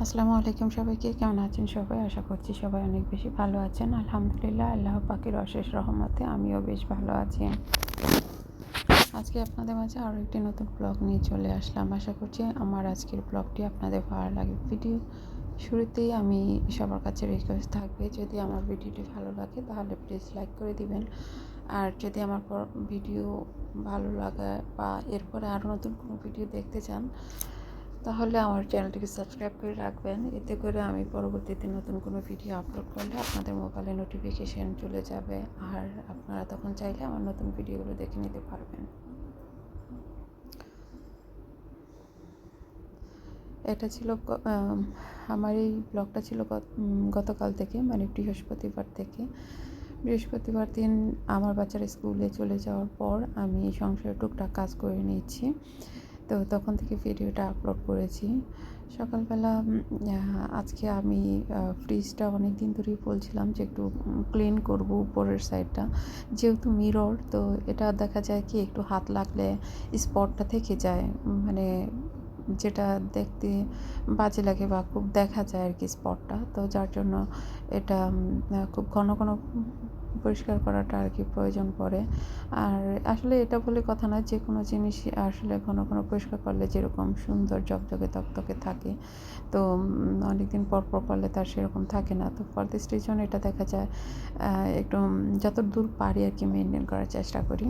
আসসালামু আলাইকুম সবাইকে। কেমন আছেন সবাই? আশা করছি সবাই অনেক বেশি ভালো আছেন। আলহামদুলিল্লাহ, আল্লাহ পাকের অশেষ রহমতে আমিও বেশ ভালো আছি। আজকে আপনাদের মাঝে আরও একটি নতুন ব্লগ নিয়ে চলে আসলাম। আশা করছি আমার আজকের ব্লগটি আপনাদের ভালো লাগবে। ভিডিও শুরুতেই আমি সবার কাছে রিকোয়েস্ট থাকবে, যদি আমার ভিডিওটি ভালো লাগে তাহলে প্লিজ লাইক করে দিবেন। আর যদি আমার ভিডিও ভালো লাগে বা এরপরে আরও নতুন কোনো ভিডিও দেখতে চান তাহলে আমার চ্যানেলটিকে সাবস্ক্রাইব করে রাখবেন। এতে করে আমি পরবর্তীতে নতুন কোনো ভিডিও আপলোড করলে আপনাদের মোবাইলে নোটিফিকেশান চলে যাবে, আর আপনারা তখন চাইলে আমার নতুন ভিডিওগুলো দেখে নিতে পারবেন। এটা ছিল আমার এই ব্লগটা ছিল গতকাল থেকে, মানে বৃহস্পতিবার থেকে। বৃহস্পতিবার দিন আমার বাচ্চারা স্কুলে চলে যাওয়ার পর আমি সংসারে টুকটাক কাজ করে নিয়েছি, তো তখন থেকে ভিডিওটা আপলোড করেছি। সকালবেলা আজকে আমি ফ্রিজটা অনেক দিন ধরেই বলছিলাম যে একটু ক্লিন করব উপরের সাইডটা, যেহেতু মিরর, তো এটা দেখা যায় কি একটু হাত লাগলে স্পটটা থেকে যায়, মানে যেটা দেখতে বাজে লাগে বা খুব দেখা যায় আর কি স্পটটা, তো যার জন্য এটা খুব ঘন ঘন পরিষ্কার করাটা আর কি প্রয়োজন পড়ে। আর আসলে এটা বলে কথা নয়, যে কোনো জিনিস আসলে ঘন ঘন পরিষ্কার করলে যেরকম সুন্দর ঝকঝকে তকতকে থাকে, তো অনেক দিন পর পর করলে তার সেরকম থাকে না। তো ফর দিস রিজন এটা দেখা যায় একটু যত দূর পারি আর কি মেনটেন করার চেষ্টা করি।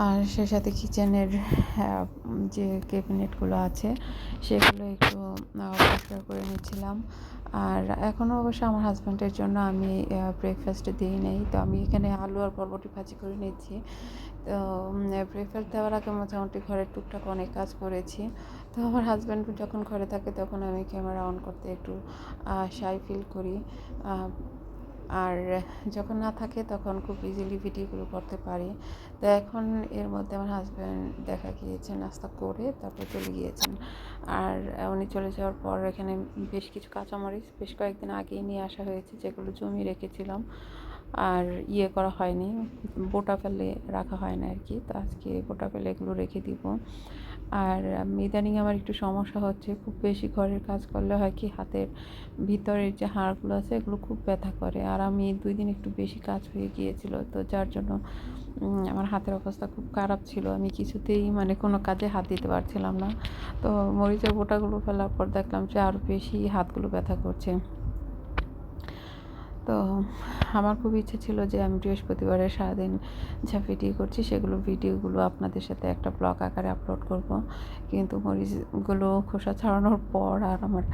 আর সে সাথে কিচেনের যে ক্যাবিনেটগুলো আছে সেগুলো একটু পরিষ্কার করে নিচ্ছিলাম। আর এখনও অবশ্য আমার হাজব্যান্ডের জন্য আমি ব্রেকফাস্ট দিই নেই, তো আমি এখানে আলু আর বরবটি ভাজি করে নিচ্ছি। তো ব্রেকফাস্ট দেওয়ার আগে মোটামুটি ঘরের টুকটাক অনেক কাজ করেছি। তো আমার হাজব্যান্ড যখন ঘরে থাকে তখন আমি ক্যামেরা অন করতে একটু শাই ফিল করি, আর যখন না থাকে তখন খুব ইজিলি ভিডিওগুলো করতে পারি। তো এখন এর মধ্যে আমার হাজব্যান্ড দেখা গিয়েছে নাস্তা করে তারপর চলে গিয়েছেন। আর উনি চলে যাওয়ার পর এখানে বেশ কিছু কাঁচামরিচ বেশ কয়েকদিন আগেই নিয়ে আসা হয়েছে, যেগুলো জমিয়ে রেখেছিলাম আর করা হয়নি, বোটা ফেলে রাখা হয় না আর কি। তো আজকে বোটা ফেলে এগুলো রেখে দিব। আর ইদানিং আমার একটু সমস্যা হচ্ছে, খুব বেশি ঘরের কাজ করলে হয় কি হাতের ভিতরের যে হাড়গুলো আছে এগুলো খুব ব্যথা করে, আর আমি 2 দিন একটু বেশি কাজ হয়ে গিয়েছিল, তো যার জন্য আমার হাতের অবস্থা খুব খারাপ ছিল। আমি কিছুতেই মানে কোনো কাজে হাত দিতে পারছিলাম না। তো মরিচের বোটাগুলো ফেলার পর দেখলাম যে আরও বেশি হাতগুলো ব্যথা করছে। তো আমার খুব ইচ্ছে ছিল যে আমি বৃহস্পতিবারের সারাদিন যা ভিডিও করছি সেগুলো ভিডিওগুলো আপনাদের সাথে একটা ব্লগ আকারে আপলোড করব, কিন্তু মরিচগুলো খোসা ছাড়ানোর পর আর আমার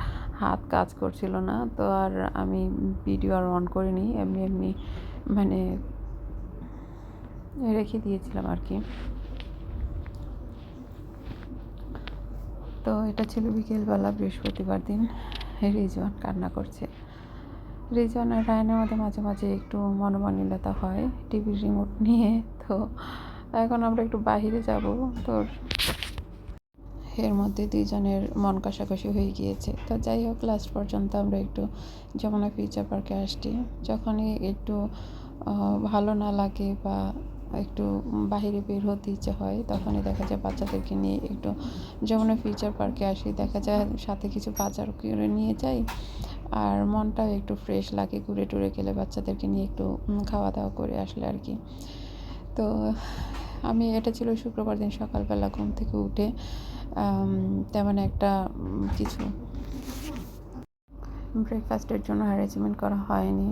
হাত কাজ করছিল না, তো আর আমি ভিডিও আর অন করিনি, এমনি এমনি মানে রেখে দিয়েছিলাম আর কি। তো এটা ছিল বিকেলবেলা বৃহস্পতিবার দিন। রিজওয়ান কান্না করছে। রিজওয়ান আর রায়নের মধ্যে মাঝে মাঝে একটু মনোমালিন্যতা হয় টিভির রিমোট নিয়ে। তো এখন আমরা একটু বাহিরে যাব, তো এর মধ্যে দুইজনের মন কষাকষি হয়ে গিয়েছে। তো যাই হোক, লাস্ট পর্যন্ত আমরা একটু যমুনা ফিউচার পার্কে আসছি। যখনই একটু ভালো না লাগে বা একটু বাহিরে বের হতে ইচ্ছে হয় তখনই দেখা যায় বাচ্চাদেরকে নিয়ে একটু যমুনা ফিউচার পার্কে আসি। দেখা যায় সাথে কিছু বাজার করে নিয়ে যাই, আর মনটাও একটু ফ্রেশ লাগে ঘুরে টুরে গেলে, বাচ্চাদেরকে নিয়ে একটু খাওয়া দাওয়া করে আসলে আর কি। তো এটা ছিল শুক্রবার দিন সকালবেলা ঘুম থেকে উঠে তেমন একটা কিছু ব্রেকফাস্টের জন্য অ্যারেঞ্জমেন্ট করা হয়নি।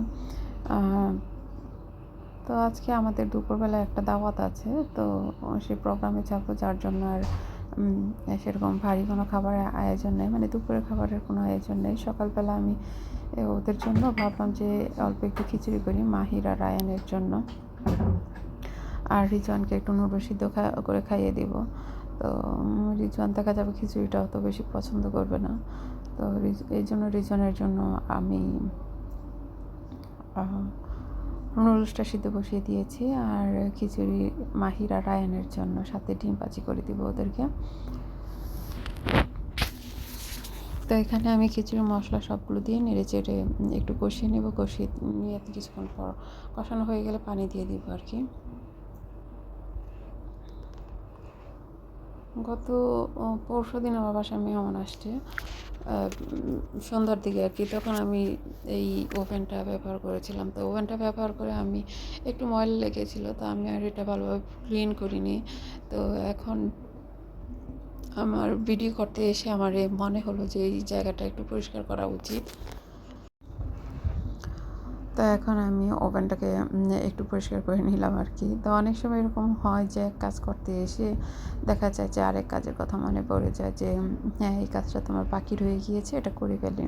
তো আজকে আমাদের দুপুরবেলা একটা দাওয়াত আছে, তো সেই প্রোগ্রামে যাবো, যার জন্য আর সেরকম ভারী কোনো খাবারের আয়োজন নেই, মানে দুপুরের খাবারের কোনো আয়োজন নেই। সকালবেলা আমি ওদের জন্য ভাবলাম যে অল্প একটু খিচুড়ি করি মাহির আর রায়ানের জন্য, আর রিজওয়ানকে একটু নুডলস সিদ্ধ করে খাইয়ে দিব। তো রিজওয়ান দেখা যাবে খিচুড়িটা অত বেশি পছন্দ করবে না, তো এই জন্য রিজওয়ানের জন্য আমি নুডলসটা সিদ্ধ বসিয়ে দিয়েছি, আর খিচুড়ি মাহির আর রায়ানের জন্য সাথে ডিম ভাজি করে দিব ওদেরকে। তো এখানে আমি খিচুড়ির মশলা সবগুলো দিয়ে নেড়ে চেড়ে একটু কষিয়ে নেব। কষিয়ে নিয়ে কিছুক্ষণ পর কষানো হয়ে গেলে পানি দিয়ে দিব আর কি। গত পরশুদিন আমার বাসায় মেহমান আসছে, সন্ধ্যার দিকে আর কি। তখন আমি এই ওভেনটা ব্যবহার করেছিলাম। তো ওভেনটা ব্যবহার করে আমি একটু ময়লা লেগেছিলো, তো আমি আর এটা ভালোভাবে ক্লিন করিনি। তো এখন আমার ভিডিও করতে এসে আমার মনে হলো যে এই জায়গাটা একটু পরিষ্কার করা উচিত। তো এখন আমি ওভেনটাকে একটু পরিষ্কার করে নিলাম আর কি। তো অনেক সময় এরকম হয় যে এক কাজ করতে এসে দেখা যায় যে আরেক কাজের কথা মনে পড়ে যায় যে হ্যাঁ, এই কাজটা তোমার বাকি রয়ে গিয়েছে, এটা করে ফেলি।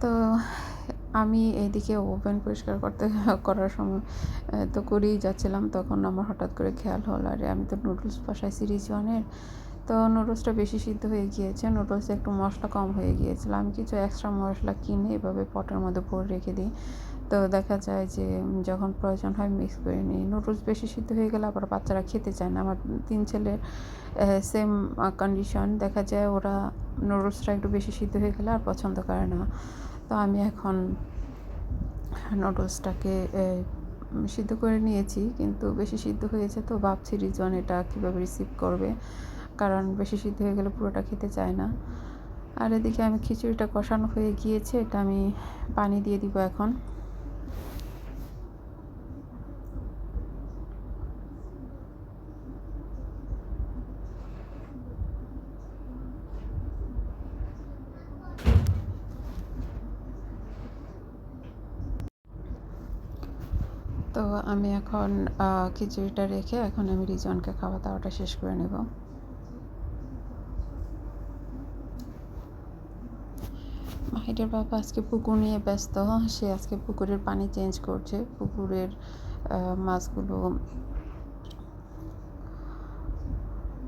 তো আমি এইদিকে ওভেন পরিষ্কার করার সময় তো করেই যাচ্ছিলাম, তখন আমার হঠাৎ করে খেয়াল হলো আরে আমি তো নুডলস বসাইছি রিজওয়ানের। তো নুডলসটা বেশি সিদ্ধ হয়ে গিয়েছে, নুডলসে একটু মশলা কম হয়ে গিয়েছিল। আমি কিছু এক্সট্রা মশলা কিনে এভাবে পটের মধ্যে ভরে রেখে দিই। তো দেখা যায় যে যখন প্রয়োজন হয় মিক্স করে নিই। নুডলস বেশি সিদ্ধ হয়ে গেলে আবার বাচ্চারা খেতে চায় না। আমার 3 ছেলের সেম কন্ডিশন। দেখা যায় ওরা নুডলসটা একটু বেশি সিদ্ধ হয়ে গেলে আর পছন্দ করে না। তো আমি এখন নুডলসটাকে সিদ্ধ করে নিয়েছি, কিন্তু বেশি সিদ্ধ হয়েছে, তো ভাবছি রিজন এটা কীভাবে রিসিভ করবে, কারণ বেশি সিদ্ধ হয়ে গেলে পুরোটা খেতে চায় না। আর এদিকে আমি খিচুড়িটা কষানো হয়ে গিয়েছে, এটা আমি পানি দিয়ে দিব এখন। তো আমি এখন খিচুড়িটা রেখে এখন আমি রিজওয়ানকে খাওয়া দাওয়াটা শেষ করে নেব। মাহিরের বাবা আজকে পুকুর নিয়ে ব্যস্ত। সে আজকে পুকুরের পানি চেঞ্জ করছে, পুকুরের মাছগুলো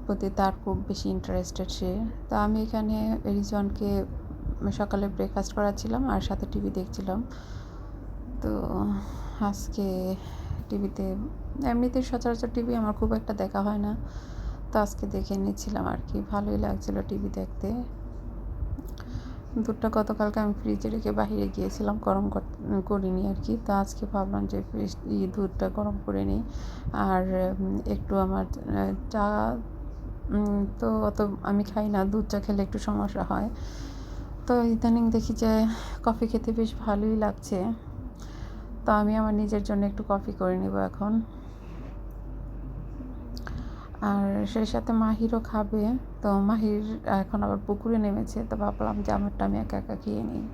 প্রতি তার খুব বেশি ইন্টারেস্টেড সে। তো আমি এখানে রিজওয়ানকে সকালে ব্রেকফাস্ট করাচ্ছিলাম আর সাথে টিভি দেখছিলাম। তো আজকে টিভিতে এমনিতে সচরাচর টিভি আমার খুব একটা দেখা হয় না, তো আজকে দেখে নিচ্ছিলাম আর কি। ভালোই লাগছিলো টিভি দেখতে। দুধটা গতকালকে আমি ফ্রিজে রেখে বাহিরে গিয়েছিলাম, গরম করিনি আর কি। তো আজকে ভাবলাম যে দুধটা গরম করে নিই। আর একটু আমার চা তো অত আমি খাই না, দুধ চা খেলে একটু সমস্যা হয়। তো ইদানিং দেখি যে কফি খেতে বেশ ভালোই লাগছে। তো আমি আমার নিজের জন্য একটু কফি করে নেব এখন। আর সেই সাথে মাহিরও খাবে। তো মাহির এখন আবার পুকুরে নেমেছে, তো ভাবলাম যে আমারটা আমি একা একা খেয়ে নিই।